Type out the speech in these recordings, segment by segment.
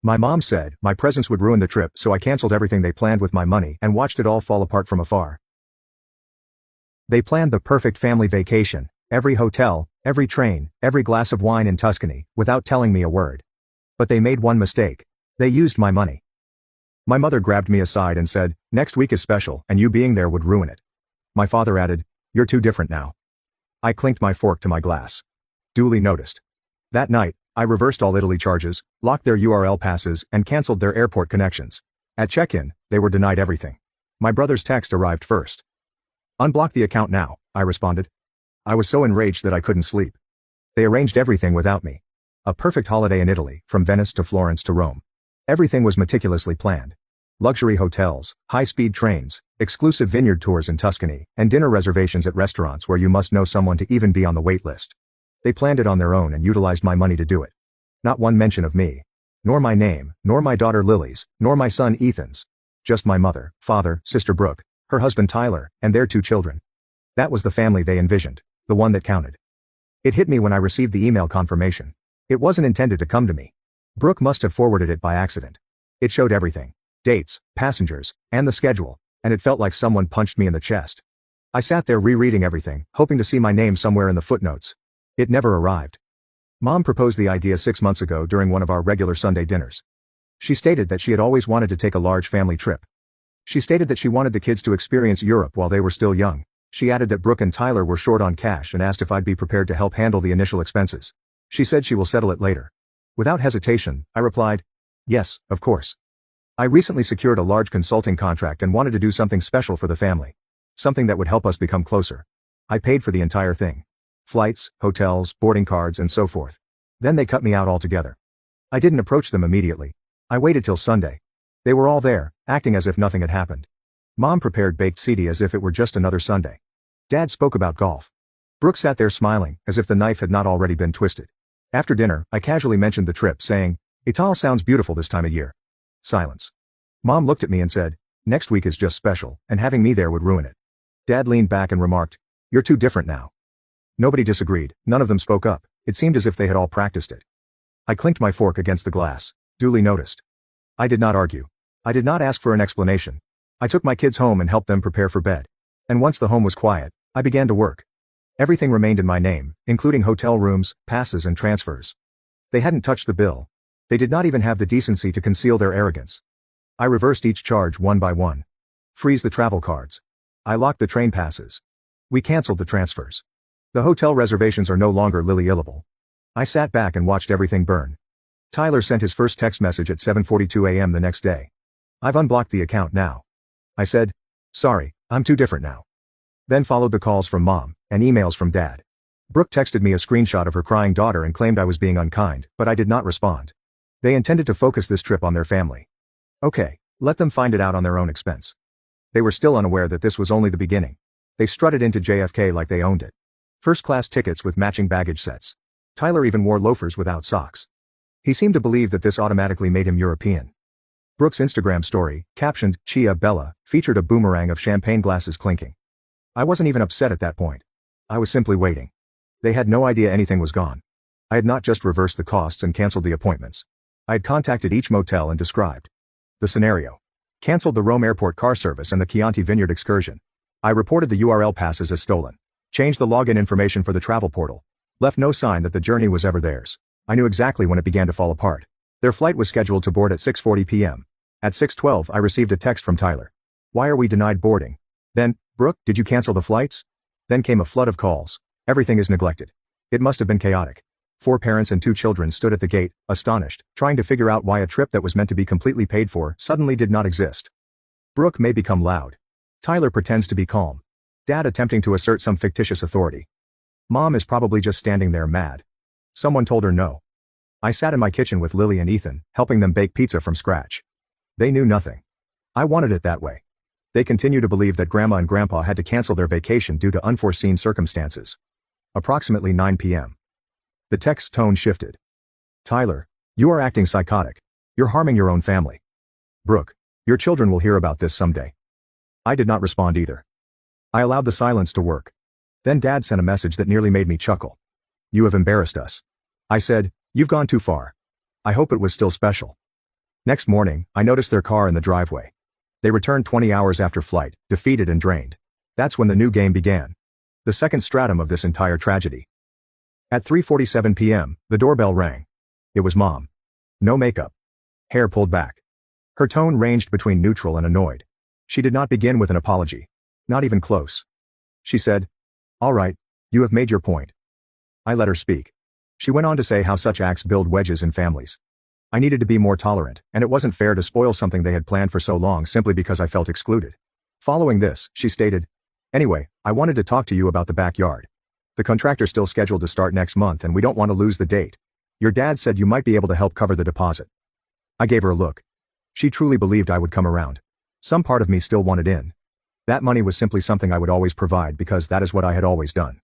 My mom said my presence would ruin the trip, so I canceled everything they planned with my money and watched it all fall apart from afar. They planned the perfect family vacation, every hotel, every train, every glass of wine in Tuscany, without telling me a word. But they made one mistake. They used my money. My mother grabbed me aside and said, "Next week is special, and you being there would ruin it." My father added, "You're too different now." I clinked my fork to my glass. Duly noticed. That night, I reversed all Italy charges, locked their URL passes, and canceled their airport connections. At check-in, they were denied everything. My brother's text arrived first. "Unblock the account now," I responded. I was so enraged that I couldn't sleep. They arranged everything without me. A perfect holiday in Italy, from Venice to Florence to Rome. Everything was meticulously planned. Luxury hotels, high-speed trains, exclusive vineyard tours in Tuscany, and dinner reservations at restaurants where you must know someone to even be on the wait list. They planned it on their own and utilized my money to do it. Not one mention of me. Nor my name, nor my daughter Lily's, nor my son Ethan's. Just my mother, father, sister Brooke, her husband Tyler, and their 2 children. That was the family they envisioned, the one that counted. It hit me when I received the email confirmation. It wasn't intended to come to me. Brooke must have forwarded it by accident. It showed everything. Dates, passengers, and the schedule, and it felt like someone punched me in the chest. I sat there rereading everything, hoping to see my name somewhere in the footnotes. It never arrived. Mom proposed the idea 6 months ago during one of our regular Sunday dinners. She stated that she had always wanted to take a large family trip. She stated that she wanted the kids to experience Europe while they were still young. She added that Brooke and Tyler were short on cash and asked if I'd be prepared to help handle the initial expenses. She said she will settle it later. Without hesitation, I replied, "Yes, of course." I recently secured a large consulting contract and wanted to do something special for the family. Something that would help us become closer. I paid for the entire thing. Flights, hotels, boarding cards, and so forth. Then they cut me out altogether. I didn't approach them immediately. I waited till Sunday. They were all there, acting as if nothing had happened. Mom prepared baked ziti as if it were just another Sunday. Dad spoke about golf. Brooke sat there smiling, as if the knife had not already been twisted. After dinner, I casually mentioned the trip, saying, "Italy sounds beautiful this time of year." Silence. Mom looked at me and said, "Next week is just special, and having me there would ruin it." Dad leaned back and remarked, "You're too different now." Nobody disagreed, none of them spoke up. It seemed as if they had all practiced it. I clinked my fork against the glass. Duly noticed. I did not argue. I did not ask for an explanation. I took my kids home and helped them prepare for bed. And once the home was quiet, I began to work. Everything remained in my name, including hotel rooms, passes, and transfers. They hadn't touched the bill. They did not even have the decency to conceal their arrogance. I reversed each charge one by one. Freeze the travel cards. I locked the train passes. We canceled the transfers. The hotel reservations are no longer Lily-illable. I sat back and watched everything burn. Tyler sent his first text message at 7:42 a.m. the next day. "I've unblocked the account now." I said, "Sorry, I'm too different now." Then followed the calls from Mom, and emails from Dad. Brooke texted me a screenshot of her crying daughter and claimed I was being unkind, but I did not respond. They intended to focus this trip on their family. Okay, let them find it out on their own expense. They were still unaware that this was only the beginning. They strutted into JFK like they owned it. First-class tickets with matching baggage sets. Tyler even wore loafers without socks. He seemed to believe that this automatically made him European. Brooke's Instagram story, captioned, "Chia Bella," featured a boomerang of champagne glasses clinking. I wasn't even upset at that point. I was simply waiting. They had no idea anything was gone. I had not just reversed the costs and canceled the appointments. I had contacted each motel and described the scenario. Canceled the Rome airport car service and the Chianti Vineyard excursion. I reported the URL passes as stolen. Changed the login information for the travel portal. Left no sign that the journey was ever theirs. I knew exactly when it began to fall apart. Their flight was scheduled to board at 6:40 p.m. At 6:12 I received a text from Tyler. "Why are we denied boarding?" Then, "Brooke, did you cancel the flights?" Then came a flood of calls. Everything is neglected. It must have been chaotic. 4 parents and 2 children stood at the gate, astonished, trying to figure out why a trip that was meant to be completely paid for suddenly did not exist. Brooke may become loud. Tyler pretends to be calm. Dad attempting to assert some fictitious authority. Mom is probably just standing there mad. Someone told her no. I sat in my kitchen with Lily and Ethan, helping them bake pizza from scratch. They knew nothing. I wanted it that way. They continue to believe that Grandma and Grandpa had to cancel their vacation due to unforeseen circumstances. Approximately 9 p.m. The text tone shifted. "Tyler, you are acting psychotic. You're harming your own family. Brooke, your children will hear about this someday." I did not respond either. I allowed the silence to work. Then Dad sent a message that nearly made me chuckle. "You have embarrassed us." I said, "You've gone too far. I hope it was still special." Next morning, I noticed their car in the driveway. They returned 20 hours after flight, defeated and drained. That's when the new game began. The second stratum of this entire tragedy. At 3:47 p.m., the doorbell rang. It was Mom. No makeup. Hair pulled back. Her tone ranged between neutral and annoyed. She did not begin with an apology. Not even close. She said, "All right, you have made your point." I let her speak. She went on to say how such acts build wedges in families. I needed to be more tolerant, and it wasn't fair to spoil something they had planned for so long simply because I felt excluded. Following this, she stated, "Anyway, I wanted to talk to you about the backyard. The contractor's still scheduled to start next month and we don't want to lose the date. Your dad said you might be able to help cover the deposit." I gave her a look. She truly believed I would come around. Some part of me still wanted in. That money was simply something I would always provide because that is what I had always done.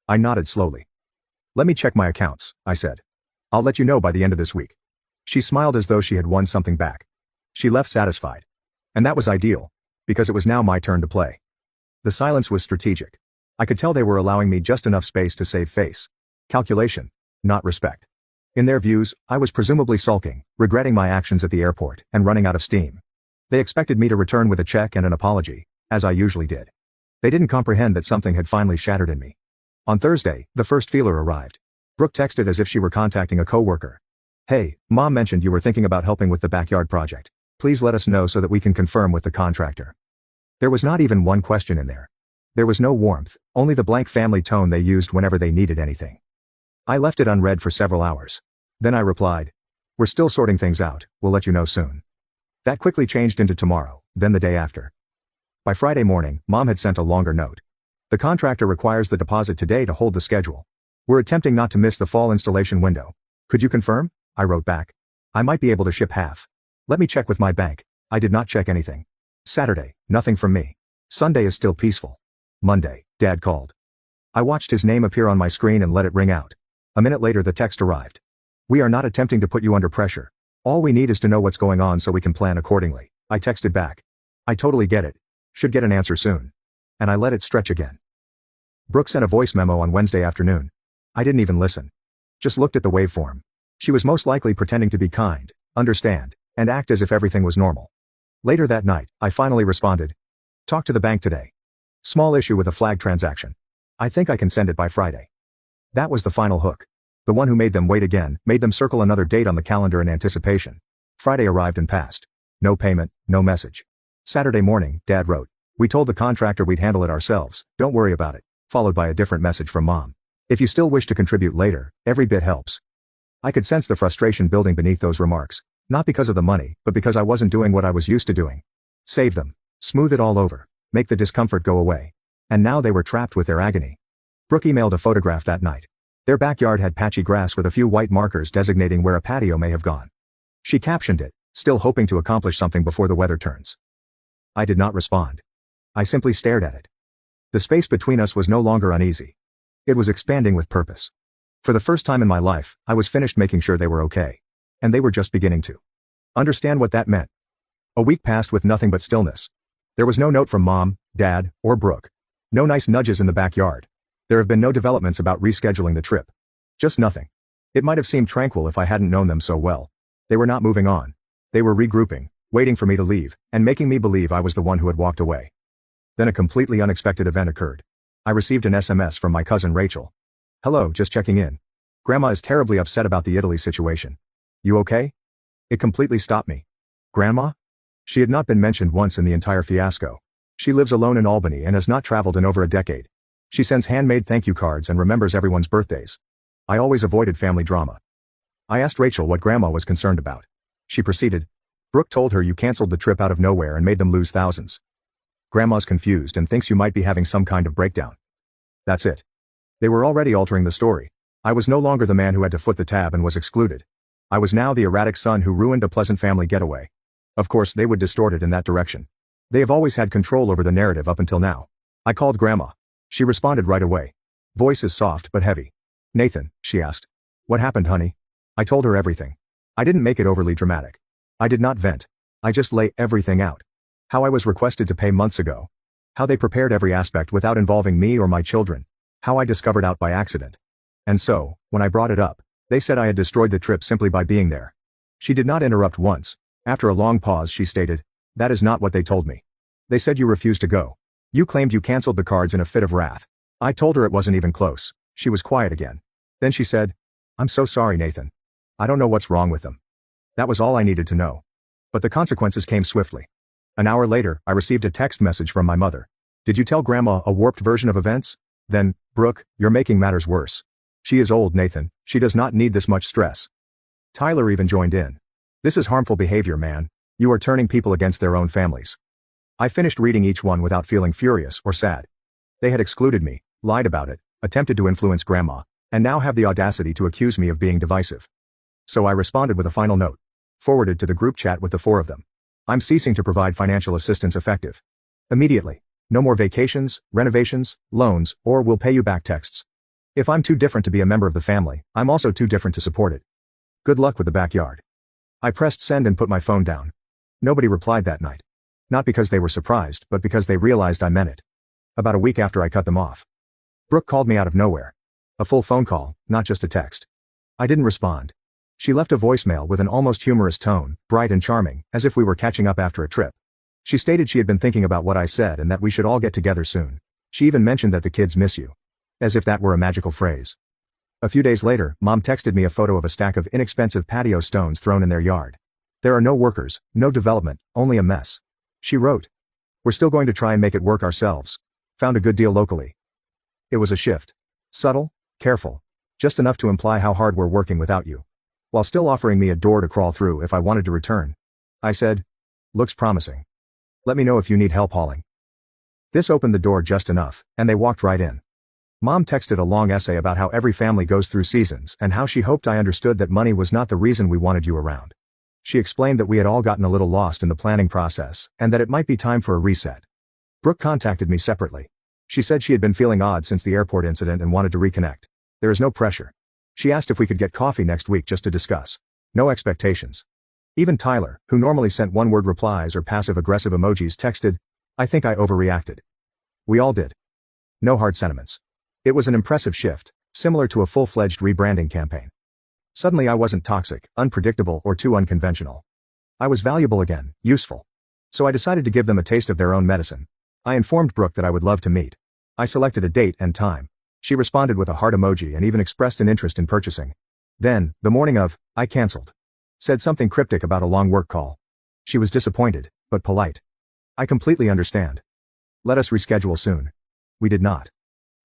I nodded slowly. "Let me check my accounts," I said. "I'll let you know by the end of this week." She smiled as though she had won something back. She left satisfied. And that was ideal, because it was now my turn to play. The silence was strategic. I could tell they were allowing me just enough space to save face. Calculation, not respect. In their views, I was presumably sulking, regretting my actions at the airport, and running out of steam. They expected me to return with a check and an apology, as I usually did. They didn't comprehend that something had finally shattered in me. On Thursday, the first feeler arrived. Brooke texted as if she were contacting a coworker. "Hey, Mom mentioned you were thinking about helping with the backyard project. Please let us know so that we can confirm with the contractor." There was not even one question in there. There was no warmth, only the blank family tone they used whenever they needed anything. I left it unread for several hours. Then I replied, "We're still sorting things out, we'll let you know soon." That quickly changed into tomorrow, then the day after. By Friday morning, Mom had sent a longer note. "The contractor requires the deposit today to hold the schedule. We're attempting not to miss the fall installation window. Could you confirm?" I wrote back. "I might be able to ship half. Let me check with my bank." I did not check anything. Saturday, nothing from me. Sunday is still peaceful. Monday, Dad called. I watched his name appear on my screen and let it ring out. A minute later the text arrived. "We are not attempting to put you under pressure. All we need is to know what's going on so we can plan accordingly." I texted back. "I totally get it. Should get an answer soon." And I let it stretch again. Brooke sent a voice memo on Wednesday afternoon. I didn't even listen. Just looked at the waveform. She was most likely pretending to be kind, understand, and act as if everything was normal. Later that night, I finally responded. "Talk to the bank today. Small issue with a flag transaction. I think I can send it by Friday." That was the final hook. The one who made them wait again, made them circle another date on the calendar in anticipation. Friday arrived and passed. No payment, no message. Saturday morning, Dad wrote, "We told the contractor we'd handle it ourselves, don't worry about it," followed by a different message from Mom. "If you still wish to contribute later, every bit helps." I could sense the frustration building beneath those remarks, not because of the money, but because I wasn't doing what I was used to doing. Save them. Smooth it all over. Make the discomfort go away. And now they were trapped with their agony. Brooke emailed a photograph that night. Their backyard had patchy grass with a few white markers designating where a patio may have gone. She captioned it, "Still hoping to accomplish something before the weather turns." I did not respond. I simply stared at it. The space between us was no longer uneasy. It was expanding with purpose. For the first time in my life, I was finished making sure they were okay. And they were just beginning to understand what that meant. A week passed with nothing but stillness. There was no note from Mom, Dad, or Brooke. No nice nudges in the backyard. There have been no developments about rescheduling the trip. Just nothing. It might have seemed tranquil if I hadn't known them so well. They were not moving on. They were regrouping, waiting for me to leave, and making me believe I was the one who had walked away. Then a completely unexpected event occurred. I received an SMS from my cousin Rachel. "Hello, just checking in. Grandma is terribly upset about the Italy situation. You okay?" It completely stopped me. Grandma? She had not been mentioned once in the entire fiasco. She lives alone in Albany and has not traveled in over a decade. She sends handmade thank you cards and remembers everyone's birthdays. I always avoided family drama. I asked Rachel what Grandma was concerned about. She proceeded. "Brooke told her you canceled the trip out of nowhere and made them lose thousands. Grandma's confused and thinks you might be having some kind of breakdown." That's it. They were already altering the story. I was no longer the man who had to foot the tab and was excluded. I was now the erratic son who ruined a pleasant family getaway. Of course they would distort it in that direction. They have always had control over the narrative up until now. I called Grandma. She responded right away. Voice is soft but heavy. "Nathan," she asked. "What happened, honey?" I told her everything. I didn't make it overly dramatic. I did not vent. I just lay everything out. How I was requested to pay months ago. How they prepared every aspect without involving me or my children. How I discovered out by accident. And so, when I brought it up, they said I had destroyed the trip simply by being there. She did not interrupt once. After a long pause she stated, "That is not what they told me. They said you refused to go. You claimed you canceled the cards in a fit of wrath. I told her it wasn't even close." She was quiet again. Then she said, "I'm so sorry, Nathan. I don't know what's wrong with them." That was all I needed to know. But the consequences came swiftly. An hour later, I received a text message from my mother. "Did you tell Grandma a warped version of events?" Then, "Brooke, you're making matters worse. She is old, Nathan. She does not need this much stress." Tyler even joined in. "This is harmful behavior, man. You are turning people against their own families." I finished reading each one without feeling furious or sad. They had excluded me, lied about it, attempted to influence Grandma, and now have the audacity to accuse me of being divisive. So I responded with a final note, forwarded to the group chat with the 4 of them. "I'm ceasing to provide financial assistance effective immediately. No more vacations, renovations, loans, or we'll pay you back texts. If I'm too different to be a member of the family, I'm also too different to support it. Good luck with the backyard." I pressed send and put my phone down. Nobody replied that night. Not because they were surprised, but because they realized I meant it. About a week after I cut them off, Brooke called me out of nowhere. A full phone call, not just a text. I didn't respond. She left a voicemail with an almost humorous tone, bright and charming, as if we were catching up after a trip. She stated she had been thinking about what I said and that we should all get together soon. She even mentioned that the kids miss you. As if that were a magical phrase. A few days later, Mom texted me a photo of a stack of inexpensive patio stones thrown in their yard. "There are no workers, no development, only a mess." She wrote, "We're still going to try and make it work ourselves. Found a good deal locally." It was a shift. Subtle, careful. Just enough to imply how hard we're working without you. While still offering me a door to crawl through if I wanted to return. I said, "Looks promising. Let me know if you need help hauling." This opened the door just enough, and they walked right in. Mom texted a long essay about how every family goes through seasons and how she hoped I understood that money was not the reason we wanted you around. She explained that we had all gotten a little lost in the planning process, and that it might be time for a reset. Brooke contacted me separately. She said she had been feeling odd since the airport incident and wanted to reconnect. There is no pressure. She asked if we could get coffee next week just to discuss. No expectations. Even Tyler, who normally sent one-word replies or passive-aggressive emojis, texted, "I think I overreacted." We all did. No hard sentiments. It was an impressive shift, similar to a full-fledged rebranding campaign. Suddenly I wasn't toxic, unpredictable, or too unconventional. I was valuable again, useful. So I decided to give them a taste of their own medicine. I informed Brooke that I would love to meet. I selected a date and time. She responded with a heart emoji and even expressed an interest in purchasing. Then, the morning of, I canceled. Said something cryptic about a long work call. She was disappointed, but polite. I completely understand. Let us reschedule soon. We did not.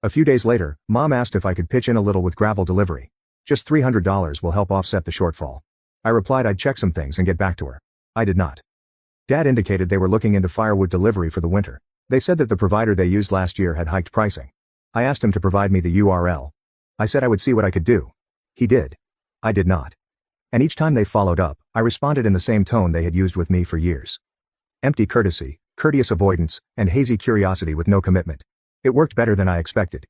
A few days later, Mom asked if I could pitch in a little with gravel delivery. Just $300 will help offset the shortfall. I replied I'd check some things and get back to her. I did not. Dad indicated they were looking into firewood delivery for the winter. They said that the provider they used last year had hiked pricing. I asked him to provide me the URL. I said I would see what I could do. He did. I did not. And each time they followed up, I responded in the same tone they had used with me for years. Empty courtesy, courteous avoidance, and hazy curiosity with no commitment. It worked better than I expected.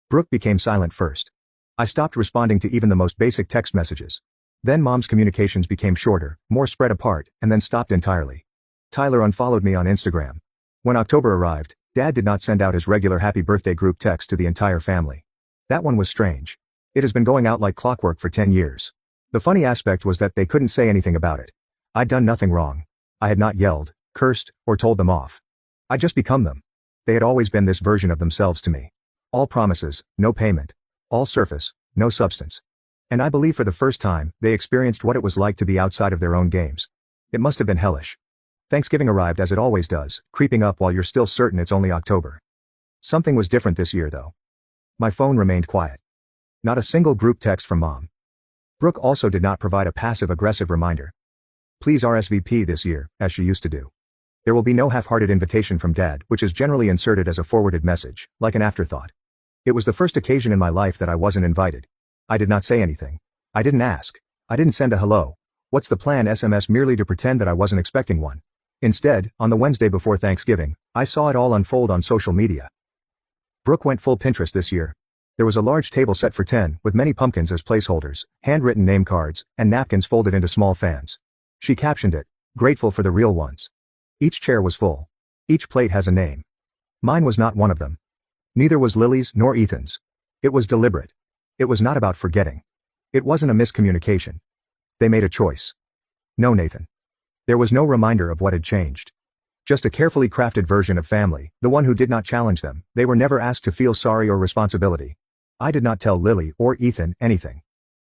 Brooke became silent first. I stopped responding to even the most basic text messages. Then Mom's communications became shorter, more spread apart, and then stopped entirely. Tyler unfollowed me on Instagram. When October arrived, Dad did not send out his regular happy birthday group text to the entire family. That one was strange. It has been going out like clockwork for 10 years. The funny aspect was that they couldn't say anything about it. I'd done nothing wrong. I had not yelled, cursed, or told them off. I'd just become them. They had always been this version of themselves to me. All promises, no payment. All surface, no substance. And I believe for the first time, they experienced what it was like to be outside of their own games. It must have been hellish. Thanksgiving arrived as it always does, creeping up while you're still certain it's only October. Something was different this year though. My phone remained quiet. Not a single group text from Mom. Brooke also did not provide a passive-aggressive reminder. Please RSVP this year, as she used to do. There will be no half-hearted invitation from Dad, which is generally inserted as a forwarded message, like an afterthought. It was the first occasion in my life that I wasn't invited. I did not say anything. I didn't ask. I didn't send a hello. What's the plan SMS merely to pretend that I wasn't expecting one. Instead, on the Wednesday before Thanksgiving, I saw it all unfold on social media. Brooke went full Pinterest this year. There was a large table set for 10, with many pumpkins as placeholders, handwritten name cards, and napkins folded into small fans. She captioned it, "Grateful for the real ones." Each chair was full. Each plate has a name. Mine was not one of them. Neither was Lily's nor Ethan's. It was deliberate. It was not about forgetting. It wasn't a miscommunication. They made a choice. No, Nathan. There was no reminder of what had changed. Just a carefully crafted version of family, the one who did not challenge them. They were never asked to feel sorry or responsibility. I did not tell Lily or Ethan anything.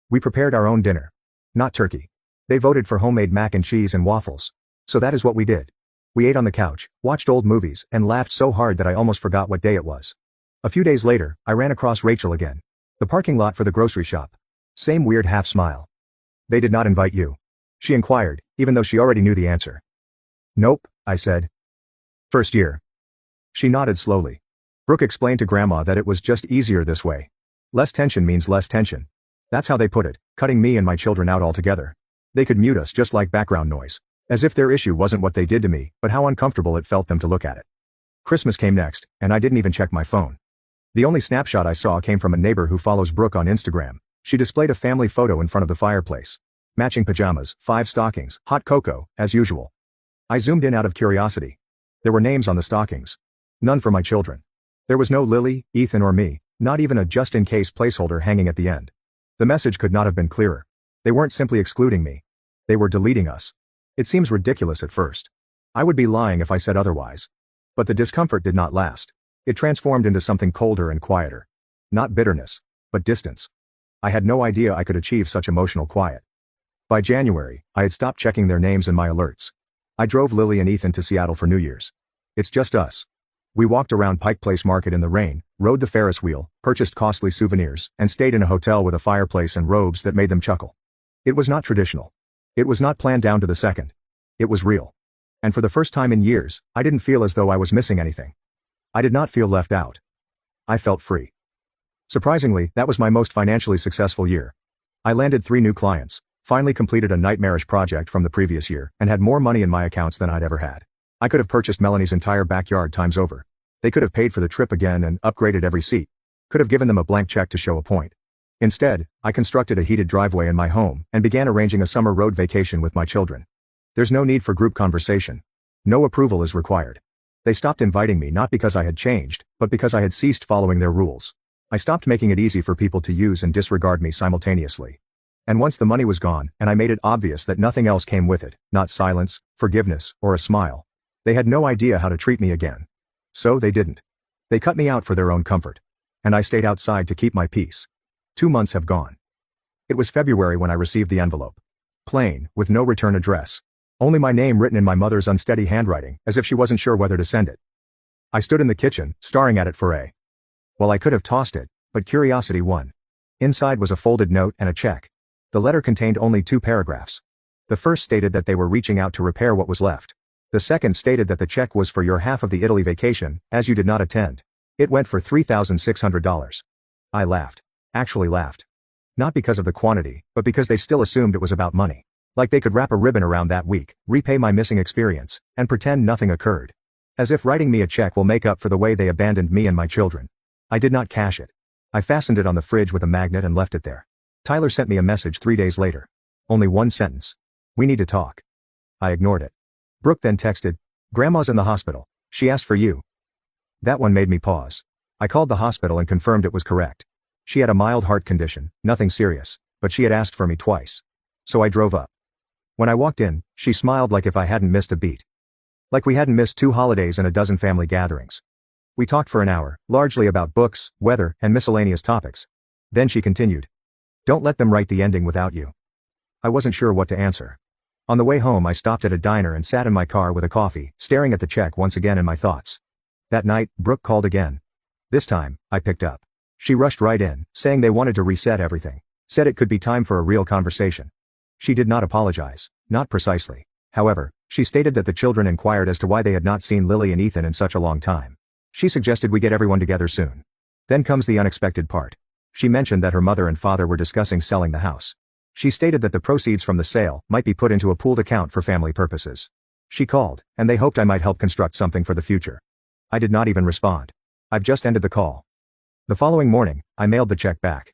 We prepared our own dinner. Not turkey. They voted for homemade mac and cheese and waffles. So that is what we did. We ate on the couch, watched old movies, and laughed so hard that I almost forgot what day it was. A few days later, I ran across Rachel again. The parking lot for the grocery shop. Same weird half smile. They did not invite you? She inquired, even though she already knew the answer. Nope, I said. First year. She nodded slowly. Brooke explained to Grandma that it was just easier this way. Less tension means less tension. That's how they put it, cutting me and my children out altogether. They could mute us just like background noise. As if their issue wasn't what they did to me, but how uncomfortable it felt them to look at it. Christmas came next, and I didn't even check my phone. The only snapshot I saw came from a neighbor who follows Brooke on Instagram. She displayed a family photo in front of the fireplace. Matching pajamas, 5 stockings, hot cocoa, as usual. I zoomed in out of curiosity. There were names on the stockings. None for my children. There was no Lily, Ethan or me, not even a just-in-case placeholder hanging at the end. The message could not have been clearer. They weren't simply excluding me. They were deleting us. It seems ridiculous at first. I would be lying if I said otherwise. But the discomfort did not last. It transformed into something colder and quieter. Not bitterness, but distance. I had no idea I could achieve such emotional quiet. By January, I had stopped checking their names in my alerts. I drove Lily and Ethan to Seattle for New Year's. It's just us. We walked around Pike Place Market in the rain, rode the Ferris wheel, purchased costly souvenirs, and stayed in a hotel with a fireplace and robes that made them chuckle. It was not traditional. It was not planned down to the second. It was real. And for the first time in years, I didn't feel as though I was missing anything. I did not feel left out. I felt free. Surprisingly, that was my most financially successful year. I landed 3 new clients, finally completed a nightmarish project from the previous year, and had more money in my accounts than I'd ever had. I could have purchased Melanie's entire backyard times over. They could have paid for the trip again and upgraded every seat. Could have given them a blank check to show a point. Instead, I constructed a heated driveway in my home and began arranging a summer road vacation with my children. There's no need for group conversation. No approval is required. They stopped inviting me not because I had changed, but because I had ceased following their rules. I stopped making it easy for people to use and disregard me simultaneously. And once the money was gone, and I made it obvious that nothing else came with it, not silence, forgiveness, or a smile, they had no idea how to treat me again. So they didn't. They cut me out for their own comfort. And I stayed outside to keep my peace. 2 months have gone. It was February when I received the envelope. Plain, with no return address. Only my name written in my mother's unsteady handwriting, as if she wasn't sure whether to send it. I stood in the kitchen, staring at it for a Well, I could have tossed it, but curiosity won. Inside was a folded note and a check. The letter contained only 2 paragraphs. The first stated that they were reaching out to repair what was left. The second stated that the check was for your half of the Italy vacation, as you did not attend. It went for $3,600. I laughed. Actually laughed. Not because of the quantity, but because they still assumed it was about money. Like they could wrap a ribbon around that week, repay my missing experience, and pretend nothing occurred. As if writing me a check will make up for the way they abandoned me and my children. I did not cash it. I fastened it on the fridge with a magnet and left it there. Tyler sent me a message 3 days later. Only one sentence. We need to talk. I ignored it. Brooke then texted, Grandma's in the hospital. She asked for you. That one made me pause. I called the hospital and confirmed it was correct. She had a mild heart condition, nothing serious, but she had asked for me twice. So I drove up. When I walked in, she smiled like if I hadn't missed a beat. Like we hadn't missed 2 holidays and a dozen family gatherings. We talked for an hour, largely about books, weather, and miscellaneous topics. Then she continued. Don't let them write the ending without you. I wasn't sure what to answer. On the way home I stopped at a diner and sat in my car with a coffee, staring at the check once again in my thoughts. That night, Brooke called again. This time, I picked up. She rushed right in, saying they wanted to reset everything. Said it could be time for a real conversation. She did not apologize, not precisely. However, she stated that the children inquired as to why they had not seen Lily and Ethan in such a long time. She suggested we get everyone together soon. Then comes the unexpected part. She mentioned that her mother and father were discussing selling the house. She stated that the proceeds from the sale might be put into a pooled account for family purposes. She called, and they hoped I might help construct something for the future. I did not even respond. I've just ended the call. The following morning, I mailed the check back.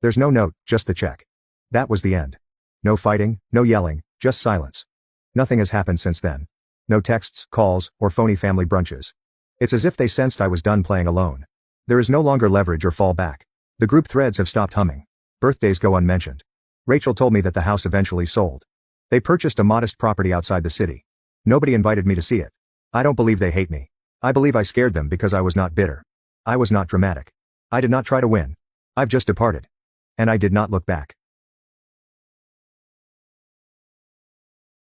There's no note, just the check. That was the end. No fighting, no yelling, just silence. Nothing has happened since then. No texts, calls, or phony family brunches. It's as if they sensed I was done playing alone. There is no longer leverage or fallback. The group threads have stopped humming. Birthdays go unmentioned. Rachel told me that the house eventually sold. They purchased a modest property outside the city. Nobody invited me to see it. I don't believe they hate me. I believe I scared them because I was not bitter. I was not dramatic. I did not try to win. I've just departed. And I did not look back.